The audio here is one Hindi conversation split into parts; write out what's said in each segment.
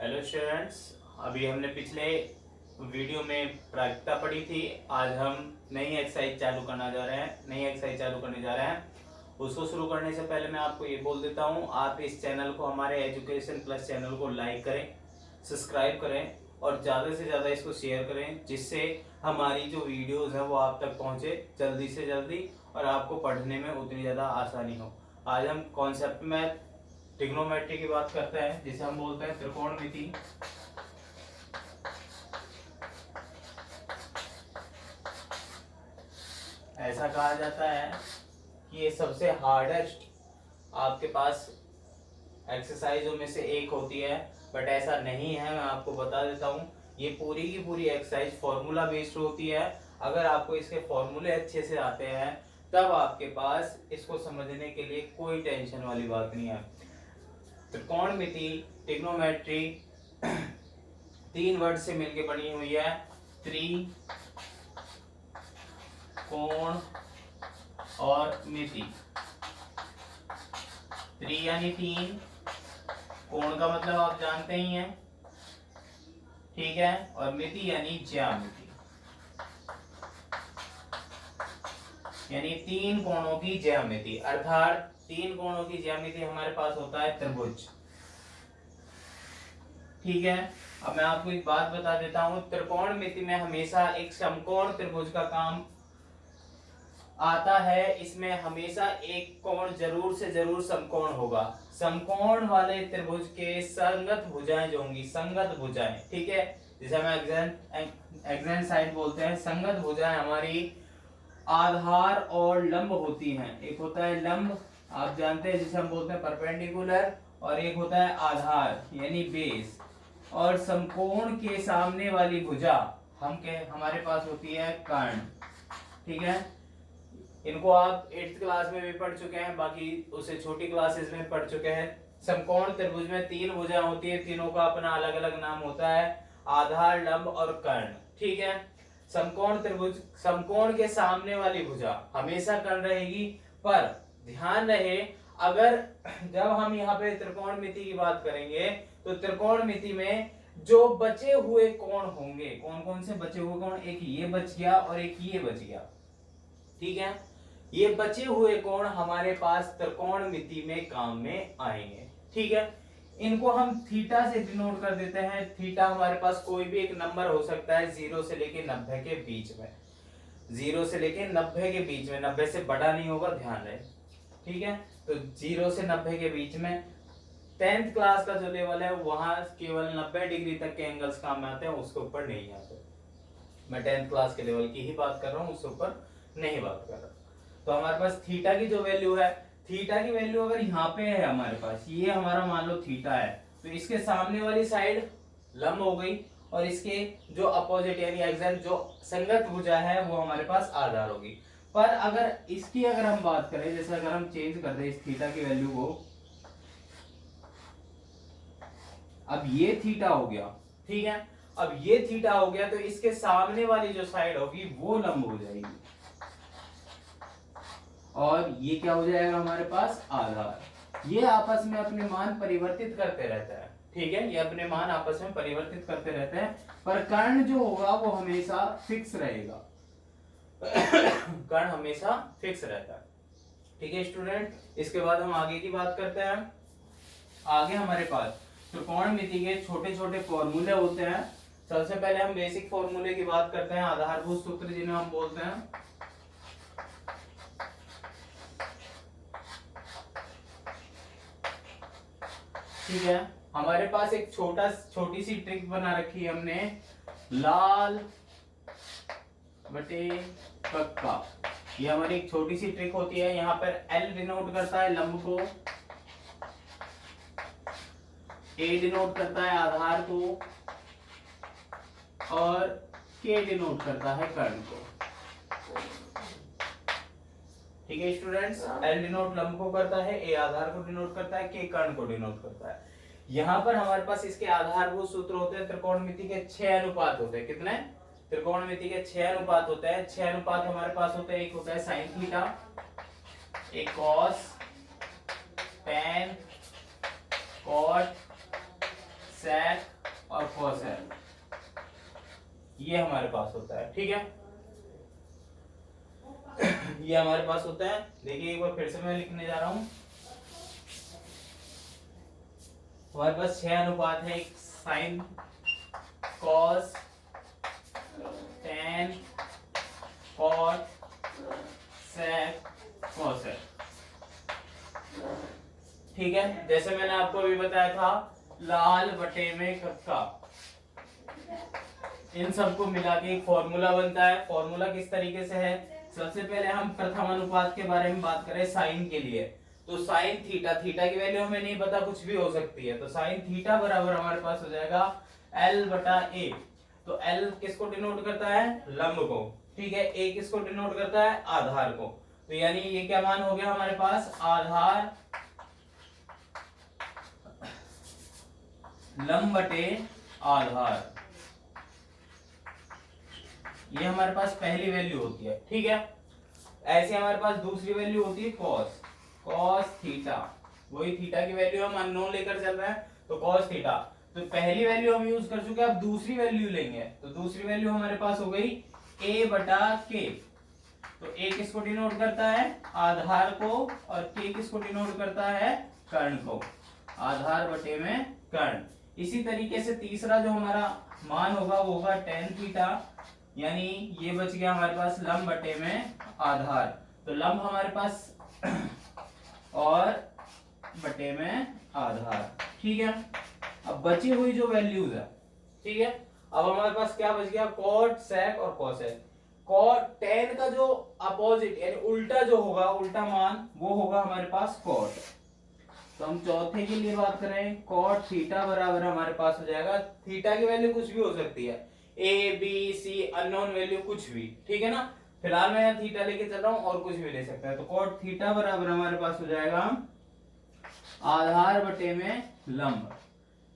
हेलो स्टूडेंट्स, अभी हमने पिछले वीडियो में प्रायिकता पढ़ी थी। आज हम नई एक्सरसाइज चालू करने जा रहे हैं। उसको शुरू करने से पहले मैं आपको ये बोल देता हूँ, आप इस चैनल को, हमारे एजुकेशन प्लस चैनल को लाइक करें, सब्सक्राइब करें और ज़्यादा से ज़्यादा इसको शेयर करें, जिससे हमारी जो वीडियोज़ हैं वो आप तक पहुँचे जल्दी से जल्दी और आपको पढ़ने में उतनी ज़्यादा आसानी हो। आज हम कॉन्सेप्ट में ट्रिग्नोमेट्री की बात करते हैं, जिसे हम बोलते हैं त्रिकोणमिति। ऐसा कहा जाता है कि ये सबसे हार्डेस्ट आपके पास एक्सरसाइजों में से एक होती है, बट ऐसा नहीं है। मैं आपको बता देता हूँ, ये पूरी की पूरी एक्सरसाइज फॉर्मूला बेस्ड होती है। अगर आपको इसके फॉर्मूले अच्छे से आते हैं तब आपके पास इसको समझने के लिए कोई टेंशन वाली बात नहीं है। त्रिकोणमिति, ट्रिग्नोमेट्री तीन वर्ड से मिलकर बनी हुई है। त्रि, कोण और मिति। त्रि यानी तीन, कोण का मतलब आप जानते ही हैं, ठीक है, और मिति यानी ज्यामिति, यानी तीन कोणों की ज्यामिति। अर्थात तीन कोणों की ज्यामिति हमारे पास होता है त्रिभुज, ठीक है। अब मैं आपको एक बात बता देता हूं, त्रिकोणमिति में हमेशा एक समकोण त्रिभुज का काम आता है। इसमें हमेशा एक कोण जरूर से जरूर समकोण होगा। समकोण वाले त्रिभुज के संगत भुजाएं जो होंगी, संगत भुजाएं, ठीक है, जिसे हम एग्जेंट साइड बोलते हैं। संगत भुजाएं हमारी आधार और लंब होती हैं। एक होता है लंब, आप जानते हैं, जिसे हम बोलते हैं परपेंडिकुलर, और एक होता है आधार यानी बेस। और समकोण के सामने वाली भुजा हमारे पास होती है कर्ण, ठीक है। इनको आप 8th क्लास में भी पढ़ चुके हैं, बाकी उससे छोटी क्लासेस में पढ़ चुके हैं। समकोण त्रिभुज में तीन भुजा होती है, तीनों का अपना अलग अलग नाम होता है, आधार, लंब और कर्ण, ठीक है। समकोण त्रिभुज, समकोण के सामने वाली भुजा हमेशा कर्ण रहेगी। पर ध्यान रहे, अगर जब हम यहाँ पे त्रिकोणमिति की बात करेंगे तो त्रिकोणमिति में जो बचे हुए कोण होंगे, कौन कौन से बचे हुए कोण, एक ये बच गया और एक ये बच गया, ठीक है। ये बचे हुए कोण हमारे पास त्रिकोणमिति में काम में आएंगे, ठीक है। इनको हम थीटा से डिनोट कर देते हैं। थीटा हमारे पास कोई भी एक नंबर हो सकता है 0 से लेके 90 के बीच में, 0 से लेके 90 के बीच में, 90 से बड़ा नहीं होगा, ध्यान रहे, ठीक है। तो 0 से 90 के बीच में 10th क्लास का जो लेवल है वहां केवल 90 डिग्री तक के एंगल्स काम में आते हैं, उसके ऊपर नहीं आते। मैं 10th क्लास के लेवल की ही बात कर रहा हूँ, उसके ऊपर नहीं बात कर रहा। तो हमारे पास थीटा की जो वैल्यू है, थीटा की वैल्यू अगर यहाँ पे है हमारे पास, ये हमारा मान लो थीटा है, तो इसके सामने वाली साइड लंब हो गई और इसके जो अपोजिट यानी एग्जैक्ट जो संगत भुजा है वो हमारे पास आधार होगी। पर अगर इसकी अगर हम बात करें, जैसे अगर हम चेंज कर दें इस थीटा की वैल्यू को, अब ये थीटा हो गया, ठीक है। अब ये थीटा हो गया तो इसके सामने वाली जो साइड होगी वो लंब हो जाएगी और ये क्या हो जाएगा हमारे पास, आधार। ये आपस में अपने मान परिवर्तित करते रहता है, ठीक है, ये अपने मान आपस में परिवर्तित करते रहते हैं, पर कर्ण जो होगा वो हमेशा फिक्स रहेगा। कर्ण हमेशा फिक्स रहता है, ठीक है स्टूडेंट। इसके बाद हम आगे की बात करते हैं। आगे हमारे पास त्रिकोणमिति के छोटे छोटे फॉर्मूले होते हैं। सबसे पहले हम बेसिक फॉर्मूले की बात करते हैं, आधारभूत सूत्र जिन्हें हम बोलते हैं। ठीक है, हमारे पास एक छोटी सी ट्रिक बना रखी है हमने, लाल बटे कक्का। ये हमारी एक छोटी सी ट्रिक होती है। यहाँ पर L डिनोट करता है लंब को, A डिनोट करता है आधार को और K डिनोट करता है कर्ण को, ठीक है स्टूडेंट्स। L डिनोट लंब को करता है, A आधार को डिनोट करता है, K कर्ण को डिनोट करता है। यहाँ पर हमारे पास इसके आधारभूत सूत्र होते हैं। त्रिकोणमिति के 6 अनुपात होते हैं। कितने? त्रिकोणमिति के 6 अनुपात होते हैं। 6 अनुपात हमारे पास होते हैं। एक होता है साइन थीटा, एक कॉस, टेन, कॉट, sec और cosec, ये हमारे पास होता है। ठीक है, ये हमारे पास होता है। देखिए एक बार फिर से मैं लिखने जा रहा हूं। हमारे पास 6 अनुपात है, एक साइन, कॉस, टेन, कॉट, सेक, कोसेक। ठीक है, जैसे मैंने आपको अभी बताया था, लाल बटे में कक्का, इन सबको मिला के एक फॉर्मूला बनता है। फॉर्मूला किस तरीके से है? सबसे पहले हम प्रथम अनुपात के बारे में बात करें साइन के लिए, तो साइन थीटा, थीटा की वैल्यू हमें नहीं पता, कुछ भी हो सकती है, तो साइन थीटा बराबर हमारे पास हो जाएगा L बटा A। तो L किसको डिनोट करता है? लंब को। ठीक है, A किसको डिनोट करता है? आधार को। तो यानी ये क्या मान हो गया हमारे पास? आधार लंब बटे आधार, ये हमारे पास पहली वैल्यू होती है। ठीक है, ऐसे हमारे पास दूसरी वैल्यू होती है कॉस, कॉस थीटा, वही थीटा की वैल्यू हम अननोन लेकर चल रहे हैं, तो कॉस थीटा। तो पहली वैल्यू हम यूज कर चुके हैं, अब दूसरी वैल्यू लेंगे, तो दूसरी वैल्यू हमारे पास हो गई a बटा k। तो a किसको डिनोट करता है? आधार को, और k किसको डिनोट करता है? कर्ण को। आधार बटे में कर्ण। इसी तरीके से तीसरा जो हमारा मान होगा वो होगा टेन थीटा, यानी ये बच गया हमारे पास लंब बटे में आधार। तो लंब हमारे पास और बटे में आधार। ठीक है, अब बची हुई जो वैल्यूज है, ठीक है, अब हमारे पास क्या बच गया? कॉट, सेक और कोसेक। कॉट, टेन का जो अपोजिट यानी उल्टा जो होगा, उल्टा मान, वो होगा हमारे पास कॉट। तो हम चौथे के लिए बात करें, कॉट थीटा बराबर हमारे पास हो जाएगा, थीटा की वैल्यू कुछ भी हो सकती है, A B C, unknown value कुछ भी। ठीक है ना, फिलहाल मैं यहाँ थीटा लेके चल रहा हूँ, और कुछ भी ले सकता है। तो कॉट थीटा बराबर हमारे पास हो जाएगा आधार बटे में लंब,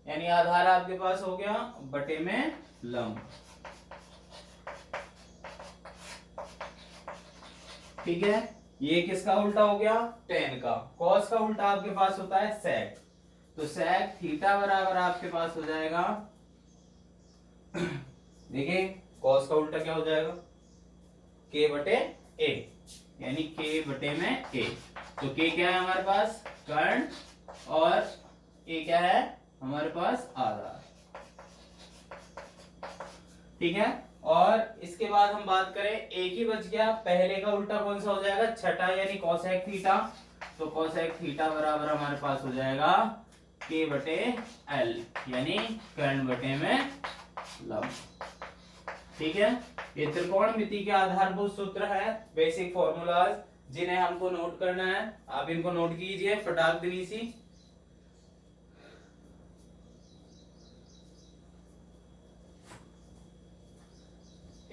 यानी आधार आपके पास हो गया बटे में लंब। ठीक है, ये किसका उल्टा हो गया? टेन का। कॉस का उल्टा आपके पास होता है सेक, तो सेक थीटा बराबर आपके पास हो जाएगा देखिए कॉस का उल्टा क्या हो जाएगा? k बटे a, यानी k बटे में a। तो k क्या है हमारे पास? कर्ण, और a क्या है हमारे पास? आधार। ठीक है, और इसके बाद हम बात करें, एक ही बच गया, पहले का उल्टा कौन सा हो जाएगा? छठा, यानी कोसेक थीटा। तो कोसेक थीटा बराबर हमारे पास हो जाएगा k बटे l, यानी कर्ण बटे में लंब। ठीक है, ये त्रिकोणमिति के आधारभूत सूत्र है, बेसिक फॉर्मूलाज, जिन्हें हमको नोट करना है। आप इनको नोट कीजिए फटाक दिनीसी।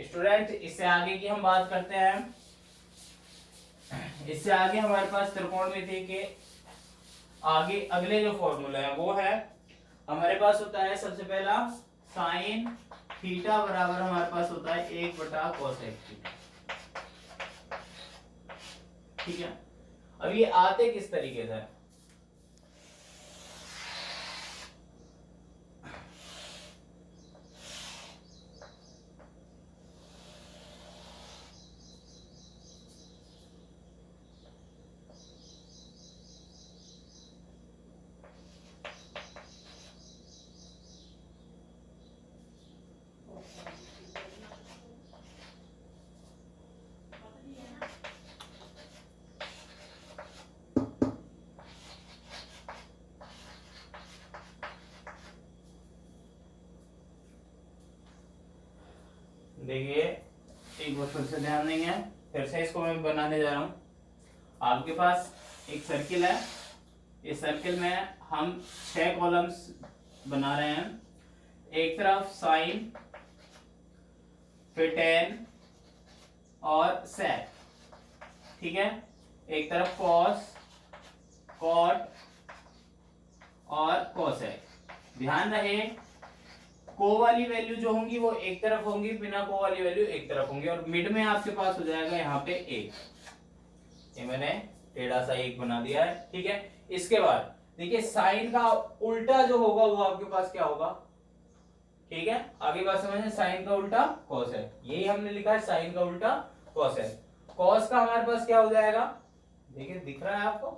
स्टूडेंट, इससे आगे की हम बात करते हैं। इससे आगे हमारे पास त्रिकोणमिति के आगे अगले जो फॉर्मूला है वो है, हमारे पास होता है सबसे पहला साइन थीटा बराबर हमारे पास होता है 1 बटा कोसेक थीटा। ठीक है, अब ये आते किस तरीके से? देखिए एक बार फिर से ध्यान देंगे, फिर से इसको मैं बनाने जा रहा हूं। आपके पास एक सर्किल है, इस सर्किल में हम 6 कॉलम्स बना रहे हैं। एक तरफ साइन, फिर टेन और सेक। ठीक है, एक तरफ कॉस, कॉट और कोसेक। ध्यान रहे, को वाली वैल्यू जो होंगी वो एक तरफ होंगी, बिना को वाली वैल्यू एक तरफ होंगी, और मिड में आपके पास हो जाएगा यहाँ पे एक। ये मैंने टेढ़ा सा एक बना दिया है। ठीक है, इसके बाद देखिए साइन का उल्टा जो होगा वो आपके पास क्या होगा, ठीक है, आगे बात समझे, साइन का उल्टा कॉस है, यही हमने लिखा है, साइन का उल्टा कॉस है। कॉस का हमारे पास क्या हो जाएगा, देखिए दिख रहा है आपको,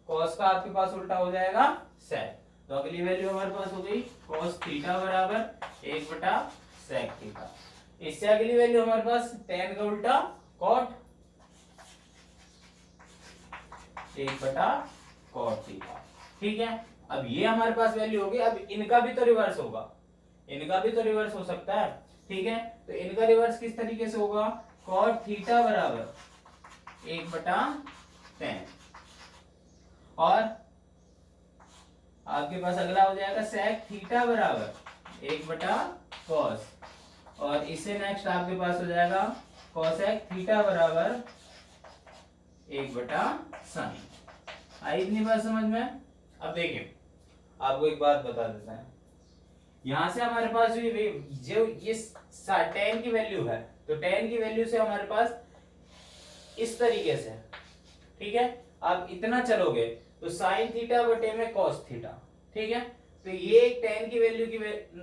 कॉस का आपके पास उल्टा हो जाएगा सेक। तो अगली वैल्यू हमारे पास हो गई कॉस थीटा बराबर 1/सेक थीटा। इससे अगली वैल्यू हमारे पास टेन का उल्टा कॉट 1/कॉट थीटा, ठीक है। अब ये हमारे पास वैल्यू होगी, अब इनका भी तो रिवर्स होगा, इनका भी तो रिवर्स हो सकता है, ठीक है। तो इनका रिवर्स किस तरीके से होगा, कॉट थीटा बराबर 1/tan, और आपके पास अगला हो जाएगा सेक थीटा बराबर 1/cos, और इससे नेक्स्ट आपके पास हो जाएगा कोसेक थीटा बराबर 1/sin। आई इतनी बात समझ में। अब देखिए आपको एक बात बता देता है, यहां से हमारे पास जो ये tan की वैल्यू है, तो tan की वैल्यू से हमारे पास इस तरीके से, ठीक है, आप इतना चलोगे तो साइन थीटा बटे में कॉस थीटा, ठीक है। तो ये एक tan की वैल्यू की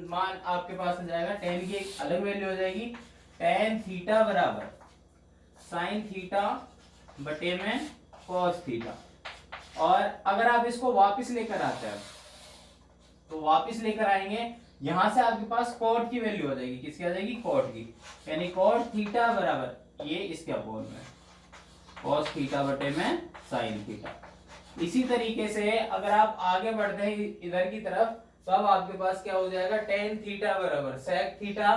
मान आपके पास हो जाएगा, tan की एक अलग वैल्यू हो जाएगी, tan थीटा बराबर साइन थीटा बटे में कॉस थीटा। और अगर आप इसको वापस लेकर आते हैं तो वापस लेकर आएंगे, यहां से आपके पास कॉट की वैल्यू आ जाएगी, किसकी आ जाएगी, कॉट की, यानी कॉट थीटा बराबर ये इसके अपोन में कॉस थीटा बटे में साइन थीटा। इसी तरीके से अगर आप आगे बढ़ते हैं इधर की तरफ, तो अब आपके पास क्या हो जाएगा, टेन थीटा बराबर सेक थीटा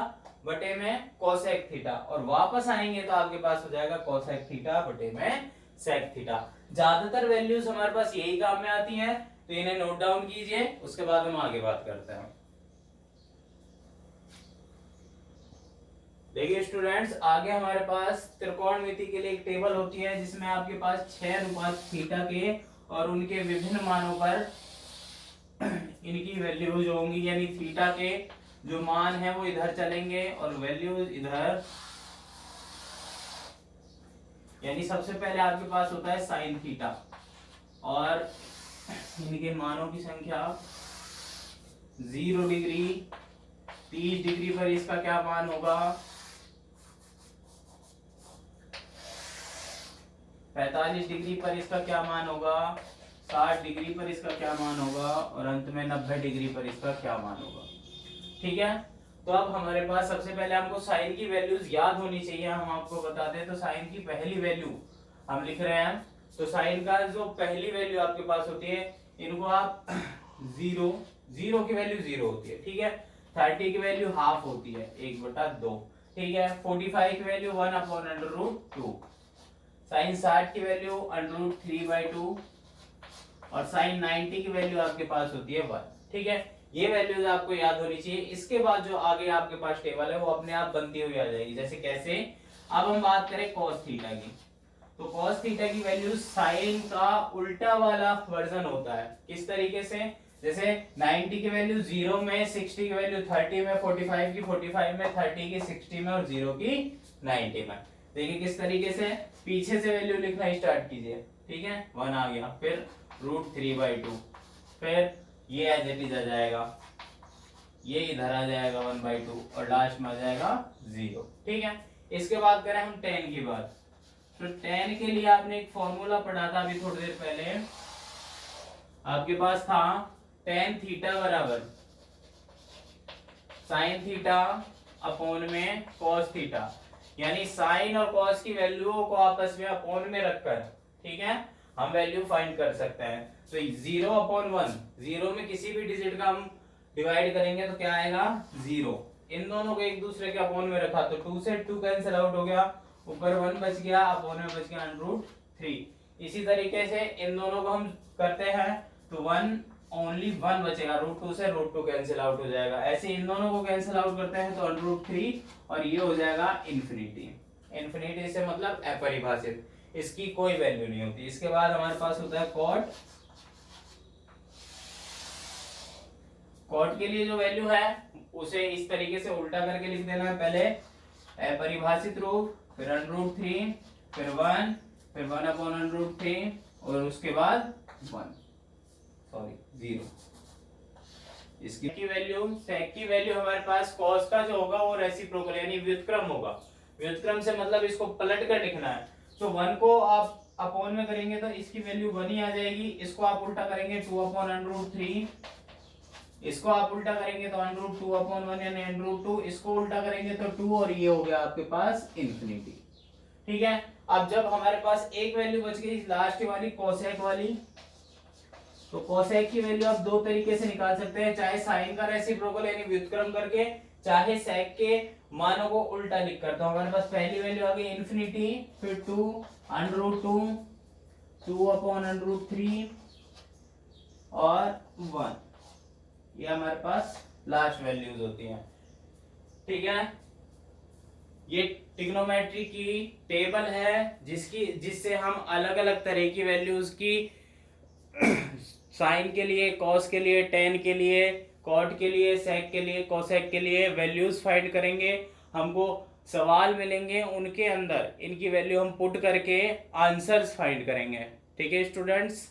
बटे में कोसेक थीटा, और वापस आएंगे तो आपके पास हो जाएगा कोसेक थीटा बटे में सेक थीटा। ज्यादातर वैल्यूज हमारे पास यही काम में आती हैं, तो इन्हें नोट डाउन कीजिए, उसके बाद हम आगे बात करते हैं। देखिए स्टूडेंट्स, आगे हमारे पास त्रिकोणमिति के लिए एक टेबल होती है जिसमें आपके पास 6 अनुपात थीटा के और उनके विभिन्न मानों पर इनकी वैल्यूज होंगी, यानी थीटा के जो मान है वो इधर चलेंगे और वैल्यूज इधर, यानी सबसे पहले आपके पास होता है साइन थीटा और इनके मानों की संख्या 0 डिग्री, 30 डिग्री पर इसका क्या मान होगा, 45 डिग्री पर इसका क्या मान होगा, 60 डिग्री पर इसका क्या मान होगा, और अंत में 90 डिग्री पर इसका क्या मान होगा, ठीक है। तो अब हमारे पास सबसे पहले हमको साइन की वैल्यूज याद होनी चाहिए, हम आपको बताते हैं। तो साइन की पहली वैल्यू हम लिख रहे हैं, तो साइन का जो पहली वैल्यू आपके पास होती है, इनको आप 0 की वैल्यू 0 होती है, ठीक है। 30 की वैल्यू हाफ होती है 1/2, ठीक है। 45 की वैल्यू 1/√2, साइन 60 की वैल्यू √3/2, और साइन 90 की वैल्यू आपके पास होती है 1, ठीक है। ये वैल्यूज आपको याद होनी चाहिए। इसके बाद जो आगे आपके पास टेबल है वो अपने आप बनती हुई आ जाएगी, जैसे कैसे, अब हम बात करें कॉस थीटा की, तो कॉस थीटा की वैल्यू साइन का उल्टा वाला वर्जन होता है, किस तरीके से, जैसे 90 की वैल्यू 0 में, 60 की वैल्यू 30 में, 45 की 45 में, 30 की 60 में, और 0 की 90 में। देखिए किस तरीके से, पीछे से वैल्यू लिखना स्टार्ट कीजिए, ठीक है, 1 आ गया, फिर √3/2, फिर ये एज इट इज आ जाएगा, ये इधर आ जाएगा 1/2, और लास्ट में आ जाएगा 0, ठीक है। इसके बाद करें हम tan की बात, तो tan के लिए आपने एक फॉर्मूला पढ़ा था अभी थोड़ी देर पहले, आपके पास था tan थीटा बराबर साइन थीटा अपोन में cos थीटा, यानी साइन और cos की वैल्यूओं को आपस में अपोन में रखकर, ठीक है, हम वैल्यू फाइंड कर सकते हैं। तो 0/1, 0 में किसी भी डिजिट का हम डिवाइड करेंगे तो क्या आएगा, 0। इन दोनों को एक दूसरे के अपोन में रखा तो 2 से 2 कैंसिल आउट हो गया, ऊपर 1 बच गया, अपोन में बच गया √3। इसी तरीके से इन दोनों को हम करते हैं तो 1 ओनली 1 बचेगा, √2 से √2 कैंसिल आउट हो जाएगा। ऐसे इन दोनों को कैंसिल आउट करते हैं तो √3, और ये हो जाएगा इन्फिनिटी। इन्फिनिटी से मतलब अपरिभाषित, इसकी कोई वैल्यू नहीं होती। इसके बाद हमारे पास होता है कॉट, कॉट के लिए जो वैल्यू है उसे इस तरीके से उल्टा करके लिख देना है, पहले अपरिभाषित रूप, फिर √3, फिर 1, फिर 1/√3, और उसके बाद 1। सॉरी 0। इसकी सेक की वैल्यू हमारे पास कॉस का जो होगा वो रेसिप्रोकल यानी व्युत्क्रम होगा। व्युत्क्रम से मतलब इसको पलट कर लिखना है। तो 1 को आप अपॉन में करेंगे तो इसकी वैल्यू 1 ही आ जाएगी। इसको आप उल्टा करेंगे 2/√3, इसको आप उल्टा करेंगे तो √2/1 यानी √2, इसको उल्टा करेंगे तो 2 और ये हो गया आपके पास इन्फिनिटी। ठीक है। अब जब हमारे पास एक वैल्यू बच गई लास्ट वाली कोसेक वाली, तो कोसेक की वैल्यू आप दो तरीके से निकाल सकते हैं, चाहे साइन का रेसिप्रोकल यानी व्युत्क्रम करके, चाहे सेक के मानों को उल्टा लिख कर। तो हमारे पास पहली वैल्यू आ गई इन्फिनिटी, फिर 2/2, 2/√3 और 1। ये हमारे पास लास्ट वैल्यूज होती हैं। ठीक है। ये ट्रिग्नोमेट्री की टेबल है जिससे हम अलग अलग तरह की वैल्यूज की साइन के लिए, कॉस के लिए, टेन के लिए, कॉट के लिए, सेक के लिए, कोसेक के लिए वैल्यूज फाइंड करेंगे। हमको सवाल मिलेंगे, उनके अंदर इनकी वैल्यू हम पुट करके आंसर्स फाइंड करेंगे। ठीक है स्टूडेंट्स।